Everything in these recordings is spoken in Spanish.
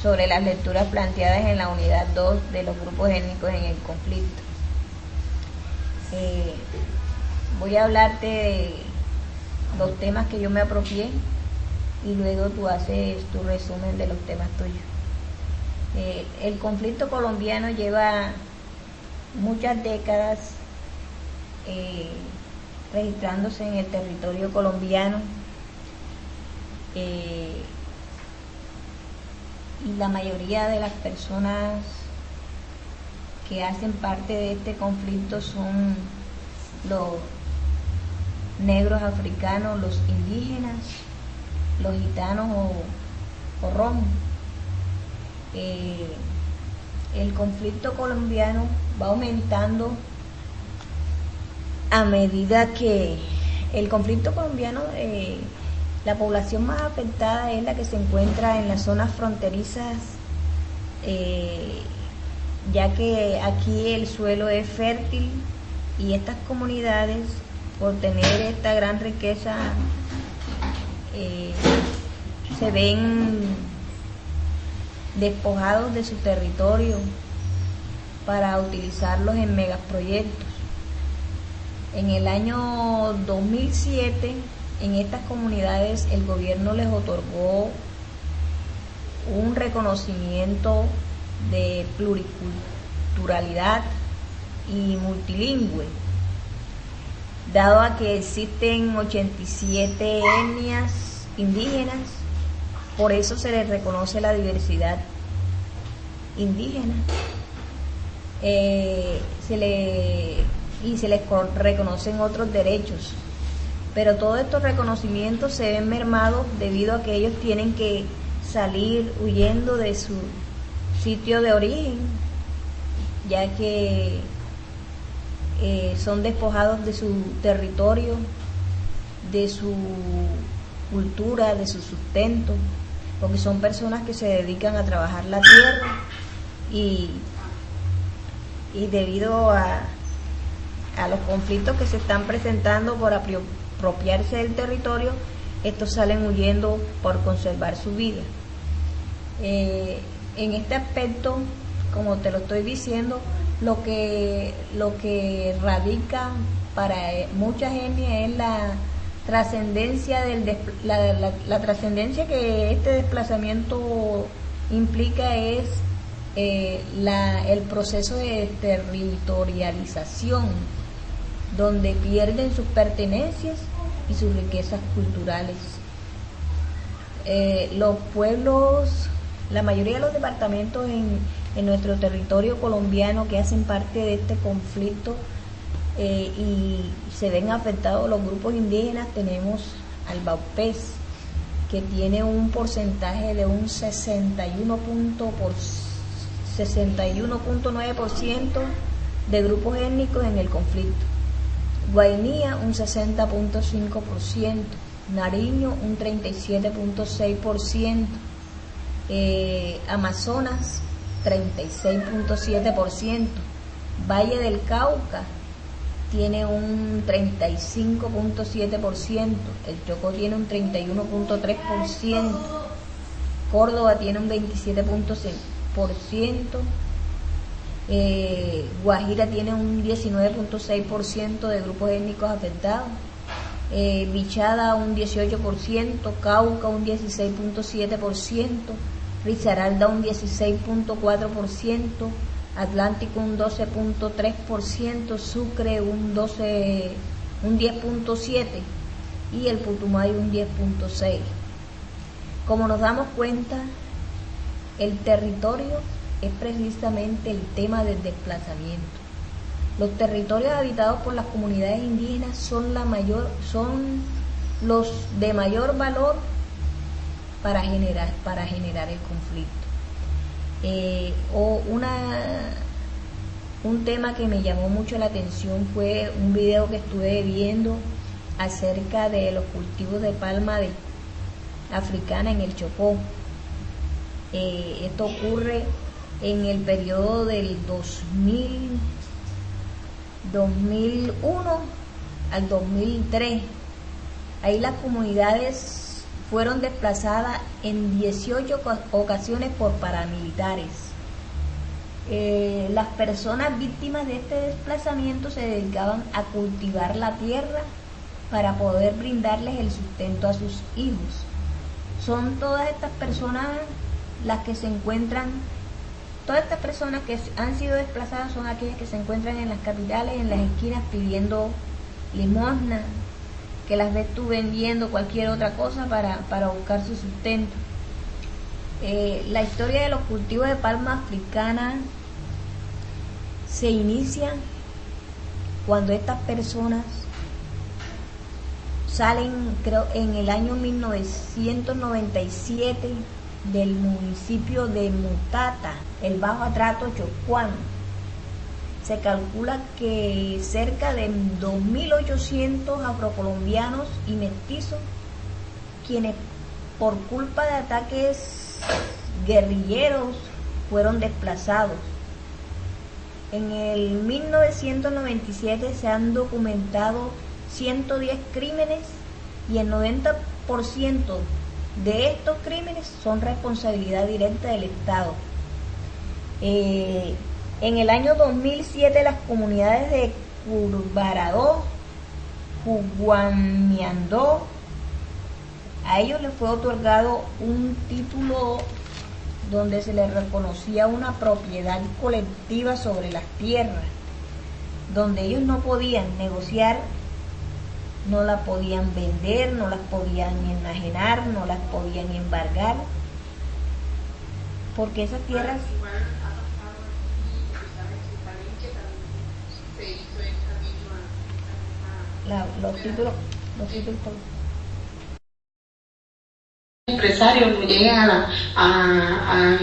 sobre las lecturas planteadas en la unidad 2 de los grupos étnicos en el conflicto. Voy a hablarte de los temas que yo me apropié y luego tú haces tu resumen de los temas tuyos. El conflicto colombiano lleva muchas décadas registrándose en el territorio colombiano. Y la mayoría de las personas que hacen parte de este conflicto son los negros africanos, los indígenas, los gitanos o romos. El conflicto colombiano va aumentando a medida que el conflicto colombiano, la población más afectada es la que se encuentra en las zonas fronterizas, ya que aquí el suelo es fértil y estas comunidades, por tener esta gran riqueza, se ven despojados de su territorio para utilizarlos en megaproyectos. En el año 2007, en estas comunidades el gobierno les otorgó un reconocimiento de pluriculturalidad y multilingüe, dado a que existen 87 etnias indígenas. Por eso se les reconoce la diversidad indígena, se les reconocen otros derechos. Pero todos estos reconocimientos se ven mermados debido a que ellos tienen que salir huyendo de su sitio de origen, ya que son despojados de su territorio, de su cultura, de su sustento, porque son personas que se dedican a trabajar la tierra y debido a los conflictos que se están presentando por apropiarse del territorio, estos salen huyendo por conservar su vida. En este aspecto, como te lo estoy diciendo, lo que radica para muchas etnias es la trascendencia la trascendencia que este desplazamiento implica, es el proceso de territorialización, donde pierden sus pertenencias y sus riquezas culturales. Los pueblos, la mayoría de los departamentos en nuestro territorio colombiano que hacen parte de este conflicto y se ven afectados los grupos indígenas, tenemos al Baupés, que tiene un porcentaje de un 61.9% de grupos étnicos en el conflicto. Guainía un 60.5%, Nariño un 37.6%, Amazonas 36.7%, Valle del Cauca tiene un 35.7%, el Chocó tiene un 31.3%, Córdoba tiene un 27.6%, Guajira tiene un 19.6% de grupos étnicos afectados, Bichada un 18%, Cauca un 16.7%, Risaralda un 16.4%, Atlántico un 12.3%, Sucre un 10.7% y el Putumayo un 10.6%. Como nos damos cuenta, el territorio es precisamente el tema del desplazamiento. Los territorios habitados por las comunidades indígenas son los de mayor valor para generar el conflicto. Un tema que me llamó mucho la atención fue un video que estuve viendo acerca de los cultivos de palma africana en el Chocó. Esto ocurre en el periodo del 2001 al 2003. Ahí las comunidades fueron desplazadas en 18 ocasiones por paramilitares. Las personas víctimas de este desplazamiento se dedicaban a cultivar la tierra para poder brindarles el sustento a sus hijos. Son todas estas personas las que se encuentran, todas estas personas que han sido desplazadas son aquellas que se encuentran en las capitales, en las esquinas pidiendo limosna, que las ves tú vendiendo cualquier otra cosa para buscar su sustento. La historia de los cultivos de palma africana se inicia cuando estas personas salen, creo, en el año 1997 del municipio de Mutata, el Bajo Atrato Chocuán. Se calcula que cerca de 2.800 afrocolombianos y mestizos, quienes por culpa de ataques guerrilleros fueron desplazados. En el 1997 se han documentado 110 crímenes y el 90% de estos crímenes son responsabilidad directa del Estado. En el año 2007 las comunidades de Curbaradó, Juguamiandó, a ellos les fue otorgado un título donde se les reconocía una propiedad colectiva sobre las tierras, donde ellos no podían negociar, no las podían vender, no las podían enajenar, no las podían embargar, porque esas tierras... los títulos empresarios no llegan a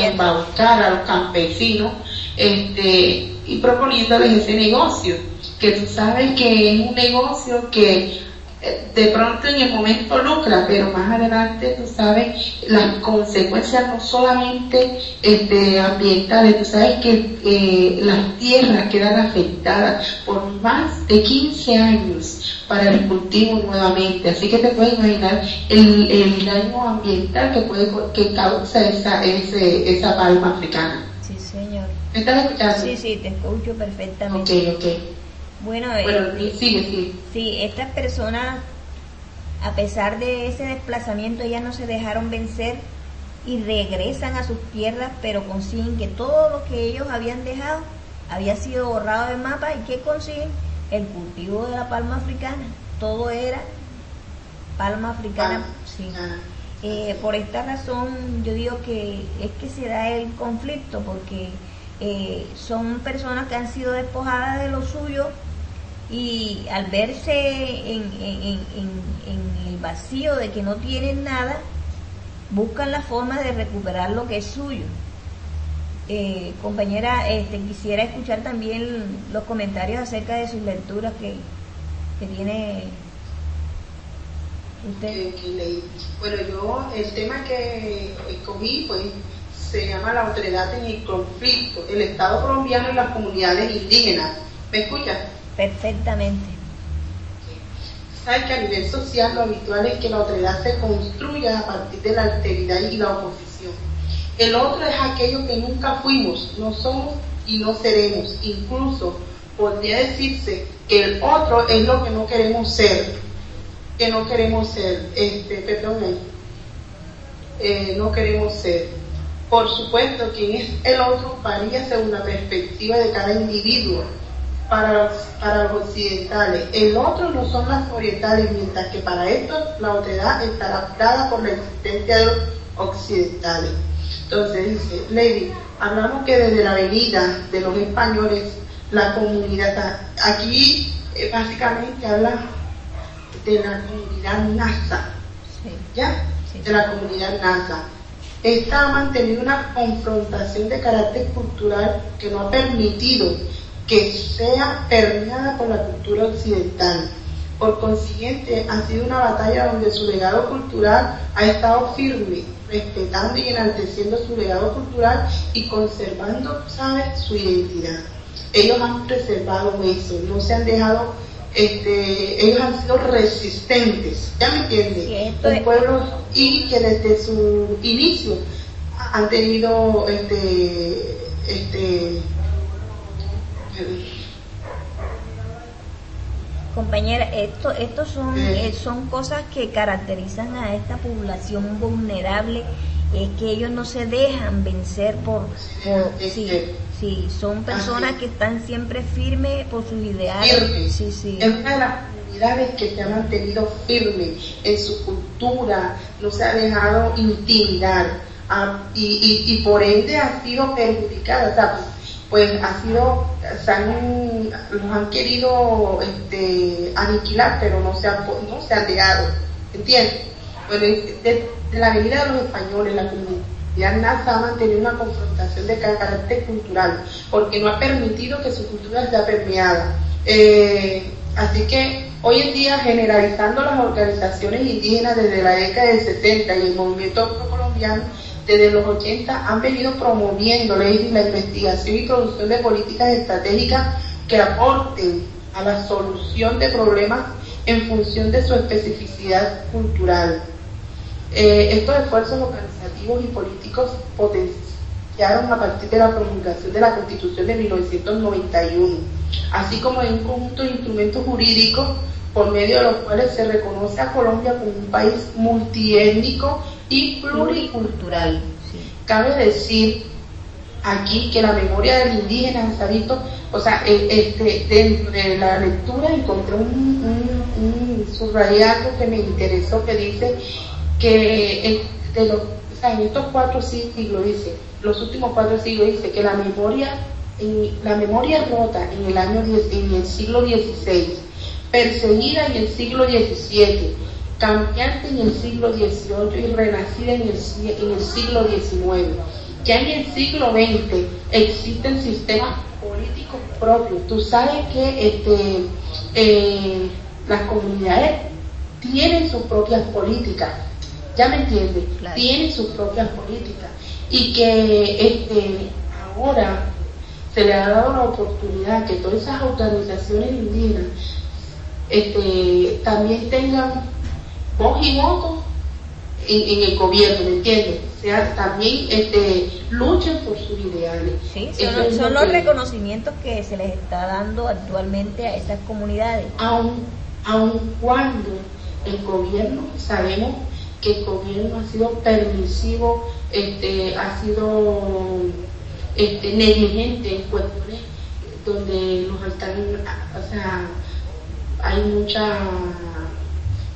embaucar a los campesinos y proponiéndoles ese negocio, que tú sabes que es un negocio que de pronto en el momento lucra, pero más adelante tú sabes las consecuencias no solamente ambientales, tú sabes que las tierras quedan afectadas por más de 15 años para el cultivo nuevamente, así que te puedes imaginar el daño ambiental que causa esa palma africana. Sí, señor. ¿Me estás escuchando? Sí, te escucho perfectamente. Ok. Bueno, sigue. Sí, estas personas, a pesar de ese desplazamiento, ellas no se dejaron vencer y regresan a sus tierras, pero consiguen que todo lo que ellos habían dejado había sido borrado del mapa. ¿Y qué consiguen? El cultivo de la palma africana. Todo era palma africana. Sí. Por esta razón yo digo que es que se da el conflicto, porque son personas que han sido despojadas de lo suyo, y al verse en el vacío de que no tienen nada, buscan la forma de recuperar lo que es suyo. Compañera, quisiera escuchar también los comentarios acerca de sus lecturas que tiene usted. Bueno, yo el tema que escogí pues se llama la autoridad en el conflicto, el Estado colombiano y las comunidades indígenas. ¿Me escuchas? Perfectamente. Sabes que a nivel social lo habitual es que la autoridad se construya a partir de la alteridad y la oposición. El otro es aquello que nunca fuimos, no somos y no seremos. Incluso podría decirse que el otro es lo que no queremos ser. No queremos ser. Por supuesto, quien es el otro varía según la perspectiva de cada individuo. Para los occidentales, el otro no son las orientales, mientras que para estos la otredad estará dada por la existencia de los occidentales. Entonces dice, Lady, hablamos que desde la venida de los españoles, la comunidad, aquí básicamente habla de la comunidad nasa, ¿ya? Sí. De la comunidad nasa. Esta ha mantenido una confrontación de carácter cultural que no ha permitido que sea permeada por la cultura occidental. Por consiguiente, ha sido una batalla donde su legado cultural ha estado firme, respetando y enalteciendo su legado cultural y conservando, ¿sabes?, su identidad. Ellos han preservado eso, no se han dejado ellos han sido resistentes, ¿ya me entiendes? Sí, Un pueblo y que desde su inicio han tenido compañera, estos son cosas que caracterizan a esta población vulnerable, es que ellos no se dejan vencer sí, son personas que están siempre firmes por sus ideales. Sí. Es una de las comunidades que se ha mantenido firme en su cultura, no se ha dejado intimidar, y por ende ha sido perjudicada, ¿sabes? Pues los han querido aniquilar, pero no se han dejado, ¿entiendes? Bueno, de la venida de los españoles, la comunidad NASA ha mantenido una confrontación de carácter cultural, porque no ha permitido que su cultura sea permeada. Así que hoy en día, generalizando las organizaciones indígenas desde la década del 60 y el movimiento afrocolombiano desde los 80 han venido promoviendo la investigación y producción de políticas estratégicas que aporten a la solución de problemas en función de su especificidad cultural. Estos esfuerzos organizativos y políticos potenciaron a partir de la promulgación de la Constitución de 1991, así como de un conjunto de instrumentos jurídicos por medio de los cuales se reconoce a Colombia como un país multiétnico y pluricultural. Cabe decir aquí que la memoria del indígena se ha visto, dentro de la lectura encontré un subrayado que me interesó, que dice que en estos 4 siglos, dice, los últimos 4 siglos, dice que la memoria rota en el siglo XVI, perseguida en el siglo XVII, cambiante en el siglo XVIII y renacida en el siglo XIX. Ya en el siglo XX existen sistemas políticos propios. Tú sabes que las comunidades tienen sus propias políticas, ¿ya me entiendes? Claro. Tienen sus propias políticas, y que ahora se le ha dado la oportunidad que todas esas organizaciones indígenas también tengan voz y voto en el gobierno, ¿me entiendes? O sea, también luchen por sus ideales. Sí, son los reconocimientos que se les está dando actualmente a esas comunidades. Aun cuando el gobierno, sabemos que el gobierno ha sido permisivo, ha sido negligente en cuestiones donde nos están, hay mucha,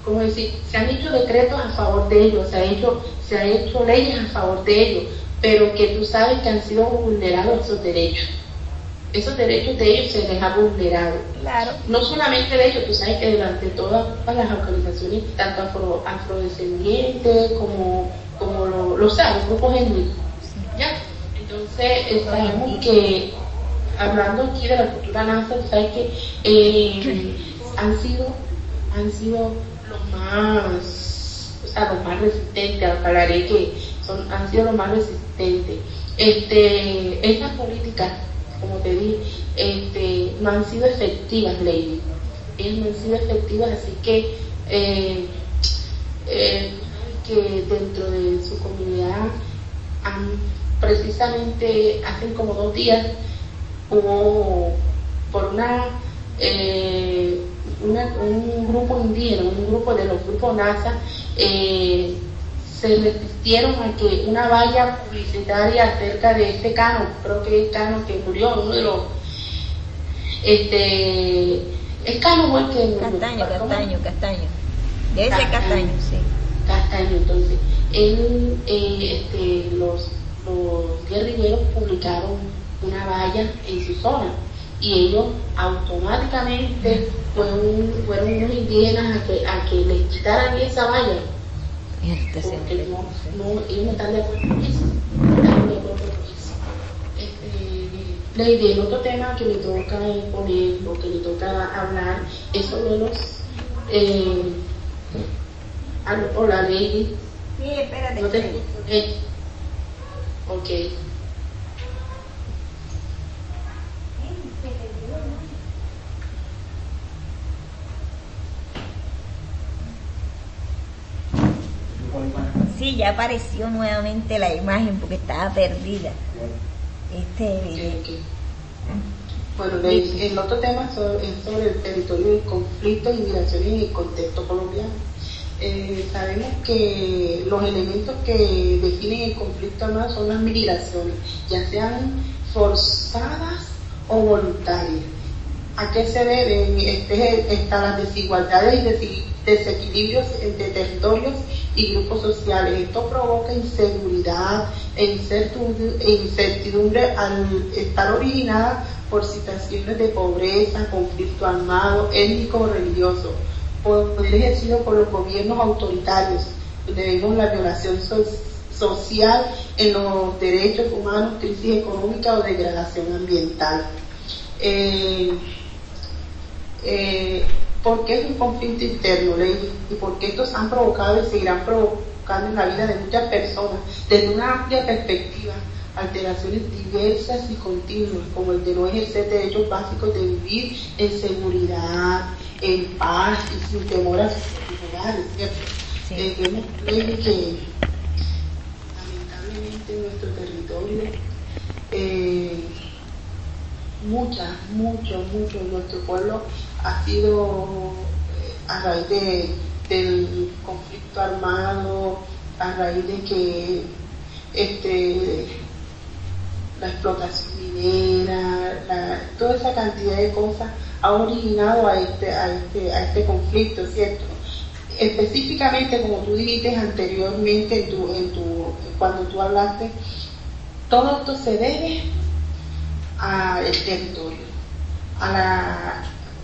¿cómo decir? Se han hecho decretos a favor de ellos, se ha hecho leyes a favor de ellos, pero que tú sabes que han sido vulnerados esos derechos. Esos derechos de ellos se les ha vulnerado. Claro. No solamente de ellos, tú sabes que durante todas las organizaciones, tanto afrodescendientes como los grupos étnicos, ¿ya? Entonces, sabemos que, hablando aquí de la cultura NASA, tú sabes que han sido los más resistentes, hablaré que han sido los más resistentes. Estas políticas, como te dije, no han sido efectivas, Lady. Ellas no han sido efectivas, así que dentro de su comunidad precisamente hace como 2 días hubo por un grupo indígena, un grupo de los grupos NASA, se resistieron a que una valla publicitaria acerca de este Cano, creo que es Cano que murió, uno de los es Cano igual que Castaño, debe ser Castaño, sí. Castaño. Entonces los guerrilleros publicaron una valla en su zona, y ellos automáticamente fueron unos indígenas a que les quitaran esa valla, porque ellos no están de acuerdo con eso. Lady, el otro tema que me toca poner, o que me toca hablar, es sobre los hola, Lady. Sí, espérate. No te escucho. Ok. Sí, ya apareció nuevamente la imagen porque estaba perdida. Okay. Bueno, el otro tema es sobre el territorio del conflicto y migraciones en el contexto colombiano. Sabemos que los elementos que definen el conflicto armado son las migraciones, ya sean forzadas o voluntarias. ¿A qué se deben las desigualdades y desequilibrios entre territorios y grupos sociales? Esto provoca inseguridad e incertidumbre al estar originada por situaciones de pobreza, conflicto armado, étnico o religioso, poder ejercido por los gobiernos autoritarios, donde vemos la violación social en los derechos humanos, crisis económica o degradación ambiental. ¿Por qué es un conflicto interno, Lady? Y por qué estos han provocado y seguirán provocando en la vida de muchas personas, desde una amplia perspectiva, alteraciones diversas y continuas, como el de no ejercer derechos básicos de vivir en seguridad, en paz y sin temor a sus hogares, ¿cierto? Sí. Vemos, Lady, que lamentablemente en nuestro territorio mucho de nuestro pueblo ha sido a raíz del conflicto armado, a raíz de que la explotación minera, toda esa cantidad de cosas ha originado a este conflicto, ¿cierto? Específicamente, como tú dijiste anteriormente cuando tú hablaste, todo esto se debe al territorio.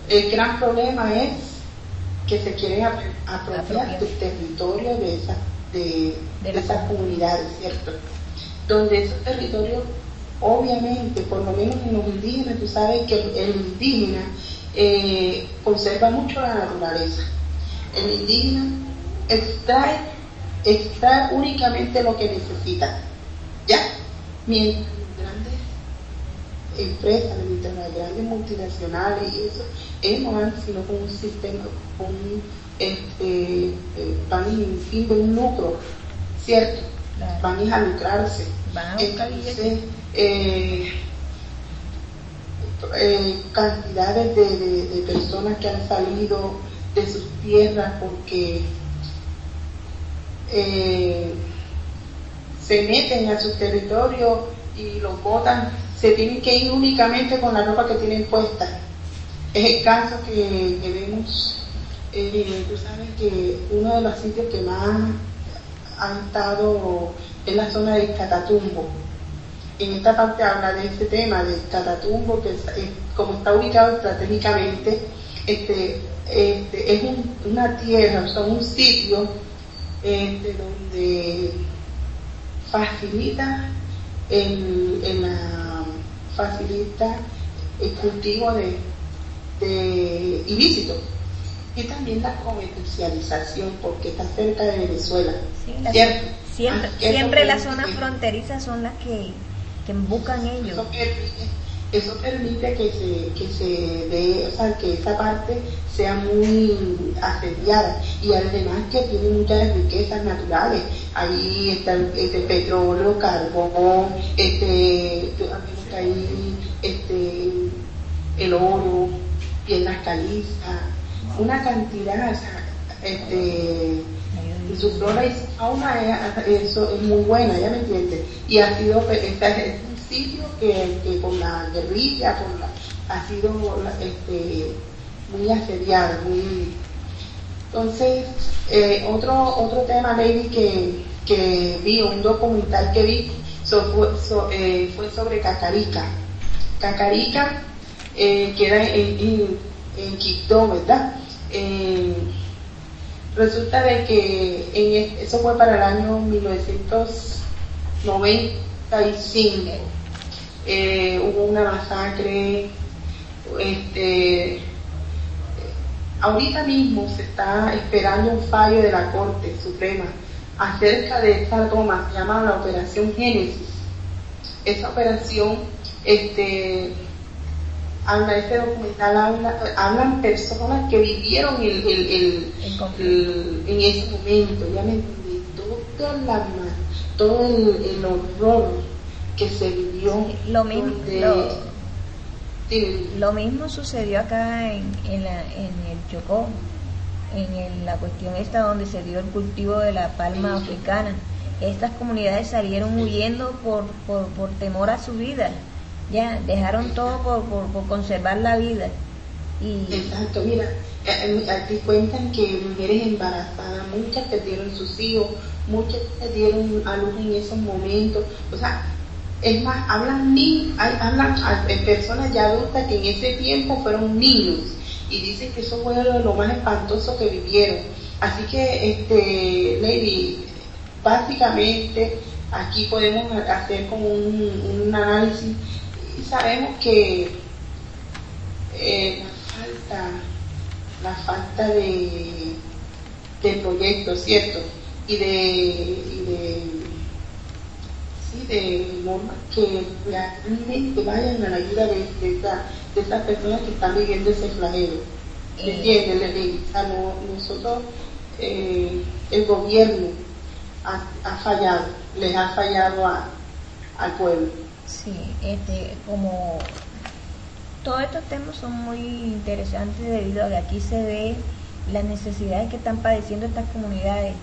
El gran problema es que se quieren apropiar del territorio de esas comunidades, ¿cierto? Donde esos territorios, obviamente, por lo menos en los indígenas, tú sabes que el indígena conserva mucho la naturaleza. El indígena extrae únicamente lo que necesita, ¿ya? Mientras grandes empresas, mientras las grandes multinacionales y eso, ellos no van sino con un sistema, van en fin de un lucro, ¿cierto? Claro. Van a lucrarse. Entonces, cantidades de personas que han salido de sus tierras porque se meten a su territorio y los botan, se tienen que ir únicamente con la ropa que tienen puesta. Es el caso que vemos, tú sabes que uno de los sitios que más han estado es la zona de Catatumbo. En esta parte habla de ese tema de Catatumbo, que como está ubicado estratégicamente, es una tierra, o sea, un sitio donde facilita el cultivo de ilícitos y también la comercialización, porque está cerca de Venezuela, sí, ¿cierto? Siempre las zonas fronterizas son las que buscan ellos. Eso permite que se dé, o sea, que esa parte sea muy asediada, y además que tiene muchas riquezas naturales. Ahí está el petróleo, carbón, ahí el oro, piedras calizas, una cantidad, o sea, y su flora y su fauna eso es muy buena, ¿ya me entiendes? Y ha sido es un sitio que con la guerrilla, ha sido muy asediado, entonces otro tema, Lady, que vi, un documental que vi fue sobre Cacarica, queda en Quito, ¿verdad? Resulta de que eso fue para el año 1995. Hubo una masacre. Ahorita mismo se está esperando un fallo de la Corte Suprema acerca de esta toma, se llama la Operación Génesis. Esa operación, este documental hablan personas que vivieron en ese momento, ya me entendí, 2 todo el horror que se vivió. Sí, lo mismo sucedió acá en el Chocó, la cuestión esta donde se dio el cultivo de la palma africana. Estas comunidades salieron huyendo por temor a su vida, ya dejaron todo por conservar la vida. Exacto, mira, aquí cuentan que mujeres embarazadas, muchas perdieron sus hijos, muchas perdieron a luz en esos momentos, o sea, es más, hablan personas ya adultas que en ese tiempo fueron niños y dicen que eso fue lo más espantoso que vivieron. Así que, Lady, básicamente aquí podemos hacer como un análisis y sabemos que la falta de proyectos, ¿cierto? Y de normas que realmente vayan a la ayuda de esas personas que están viviendo ese flagelo. ¿Entiendes? Nosotros, el gobierno ha fallado, les ha fallado al pueblo. Sí, como todos estos temas son muy interesantes debido a que aquí se ve las necesidades que están padeciendo estas comunidades,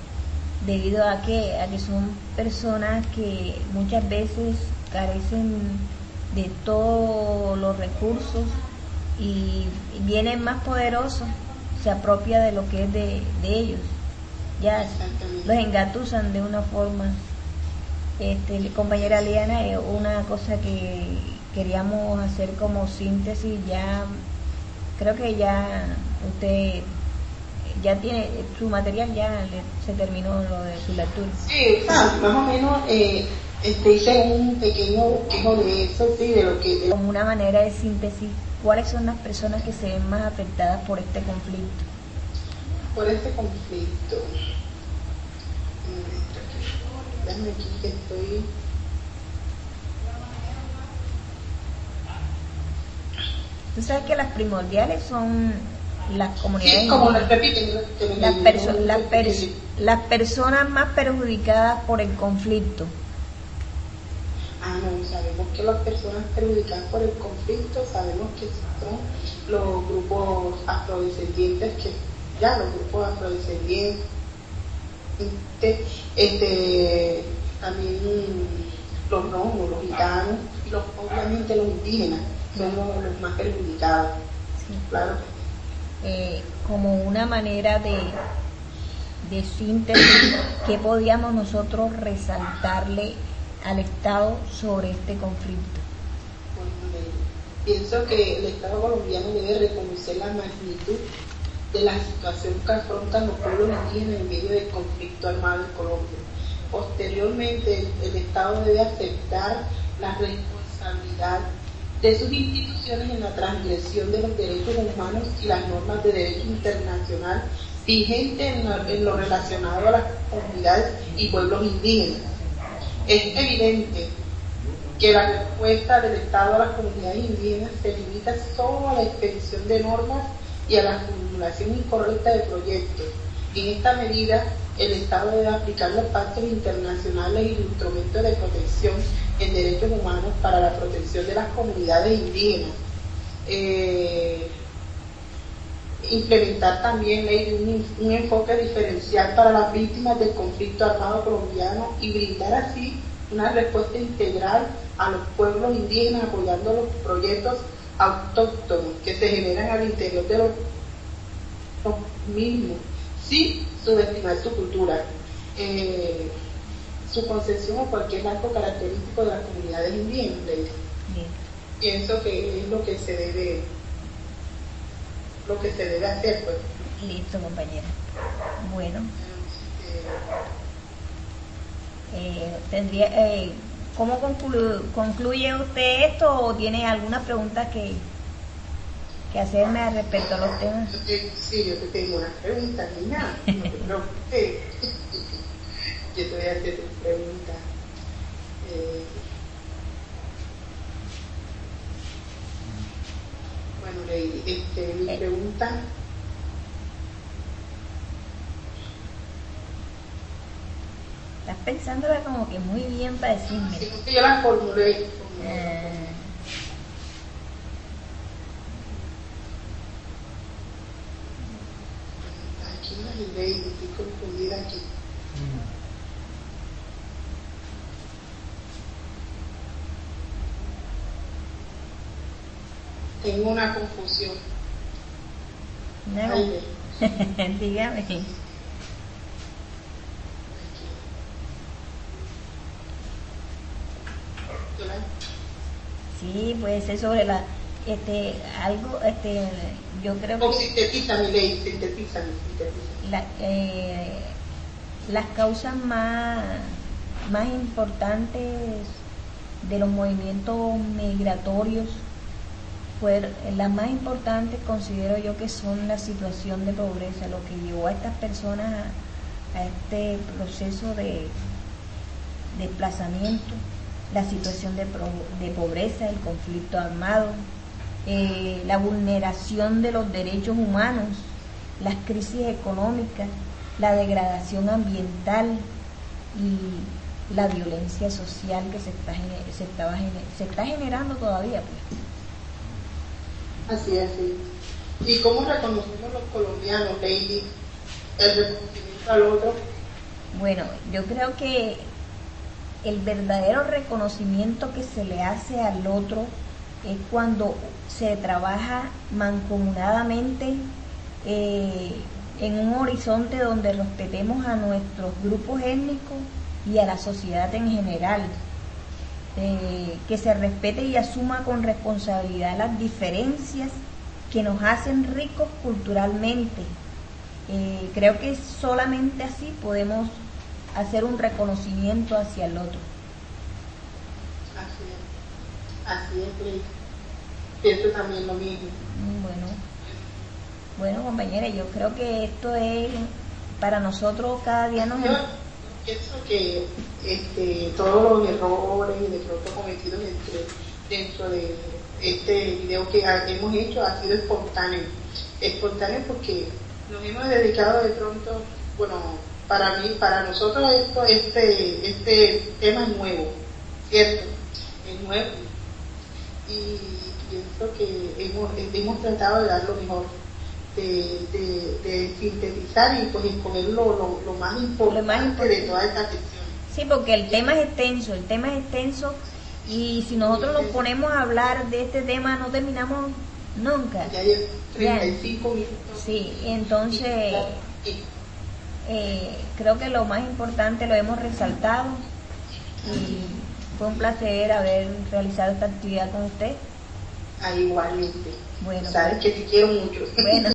debido a que son personas que muchas veces carecen de todos los recursos y viene más poderoso, se apropia de lo que es de ellos, ya los engatusan de una forma. Compañera Liana, una cosa que queríamos hacer como síntesis, ya creo que ya usted ya tiene su material, ya se terminó lo de su lectura. Sí, más o menos hice un pequeño bosquejo de eso, sí, de lo que... Como una manera de síntesis, ¿cuáles son las personas que se ven más afectadas por este conflicto? Por este conflicto. Déjame aquí que estoy... Tú sabes que las primordiales son las comunidades, sí, como las repiten, las personas más perjudicadas por el conflicto. No, sabemos que las personas perjudicadas por el conflicto, sabemos que son los grupos afrodescendientes, también los nómadas, los gitanos y obviamente los indígenas son los más perjudicados. Sí. Claro. Como una manera de síntesis, ¿qué podíamos nosotros resaltarle al Estado sobre este conflicto? Bueno, pienso que el Estado colombiano debe reconocer la magnitud de la situación que afrontan los pueblos indígenas en medio del conflicto armado en Colombia. Posteriormente, el Estado debe aceptar la responsabilidad de sus instituciones en la transgresión de los derechos humanos y las normas de derecho internacional vigentes en lo relacionado a las comunidades y pueblos indígenas. Es evidente que la respuesta del Estado a las comunidades indígenas se limita solo a la expedición de normas y a la formulación incorrecta de proyectos. En esta medida, el Estado debe aplicar los pactos internacionales y los instrumentos de protección en derechos humanos para la protección de las comunidades indígenas. Implementar también un enfoque diferencial para las víctimas del conflicto armado colombiano y brindar así una respuesta integral a los pueblos indígenas, apoyando los proyectos autóctonos que se generan al interior de los mismos, sin subestimar su cultura, su concepción o cualquier rasgo característico de las comunidades indígenas. Pienso que es lo que se debe hacer, pues. Listo, compañera. Bueno, ¿cómo concluye usted esto o tiene alguna pregunta que hacerme al respecto a los temas? Sí, yo te tengo una pregunta, niña, no te preocupes. Yo te voy a hacer tu pregunta. Bueno, Lady, mi pregunta... pensándola como que muy bien para decirme. Sino que yo la formulé. Aquí no es el baby, estoy confundida aquí. Tengo una confusión. No. Ay, Dígame. Sí, puede ser sobre la, algo, yo creo O que sintetiza mi ley, sintetiza. la, las causas más importantes de los movimientos migratorios, las más importantes considero yo que son la situación de pobreza, lo que llevó a estas personas a este proceso de desplazamiento, la situación de pobreza, el conflicto armado, la vulneración de los derechos humanos, las crisis económicas, la degradación ambiental y la violencia social que se está generando todavía, pues. Así es, sí. ¿Y cómo reconocemos los colombianos, Lady, el reconocimiento al otro? Bueno, yo creo que el verdadero reconocimiento que se le hace al otro es cuando se trabaja mancomunadamente en un horizonte donde respetemos a nuestros grupos étnicos y a la sociedad en general. Que se respete y asuma con responsabilidad las diferencias que nos hacen ricos culturalmente. Creo que solamente así podemos hacer un reconocimiento hacia el otro. Así es, Ley. Pienso también lo mismo. Bueno, compañera, yo creo que esto es para nosotros cada día nos... Pienso que todos los errores y de pronto cometidos dentro de este video que hemos hecho ha sido espontáneo porque nos hemos dedicado de pronto, bueno, para nosotros este tema es nuevo, ¿cierto? Es nuevo y pienso que hemos tratado de dar lo mejor, de sintetizar y pues exponer lo más importante de toda esta sección. Sí, porque el tema es extenso y si nosotros nos ponemos a hablar de este tema no terminamos nunca. Ya llevo 35 minutos. Sí, entonces creo que lo más importante lo hemos resaltado y fue un placer haber realizado esta actividad con usted. Igualmente. Bueno, sabes que te quiero mucho. Bueno.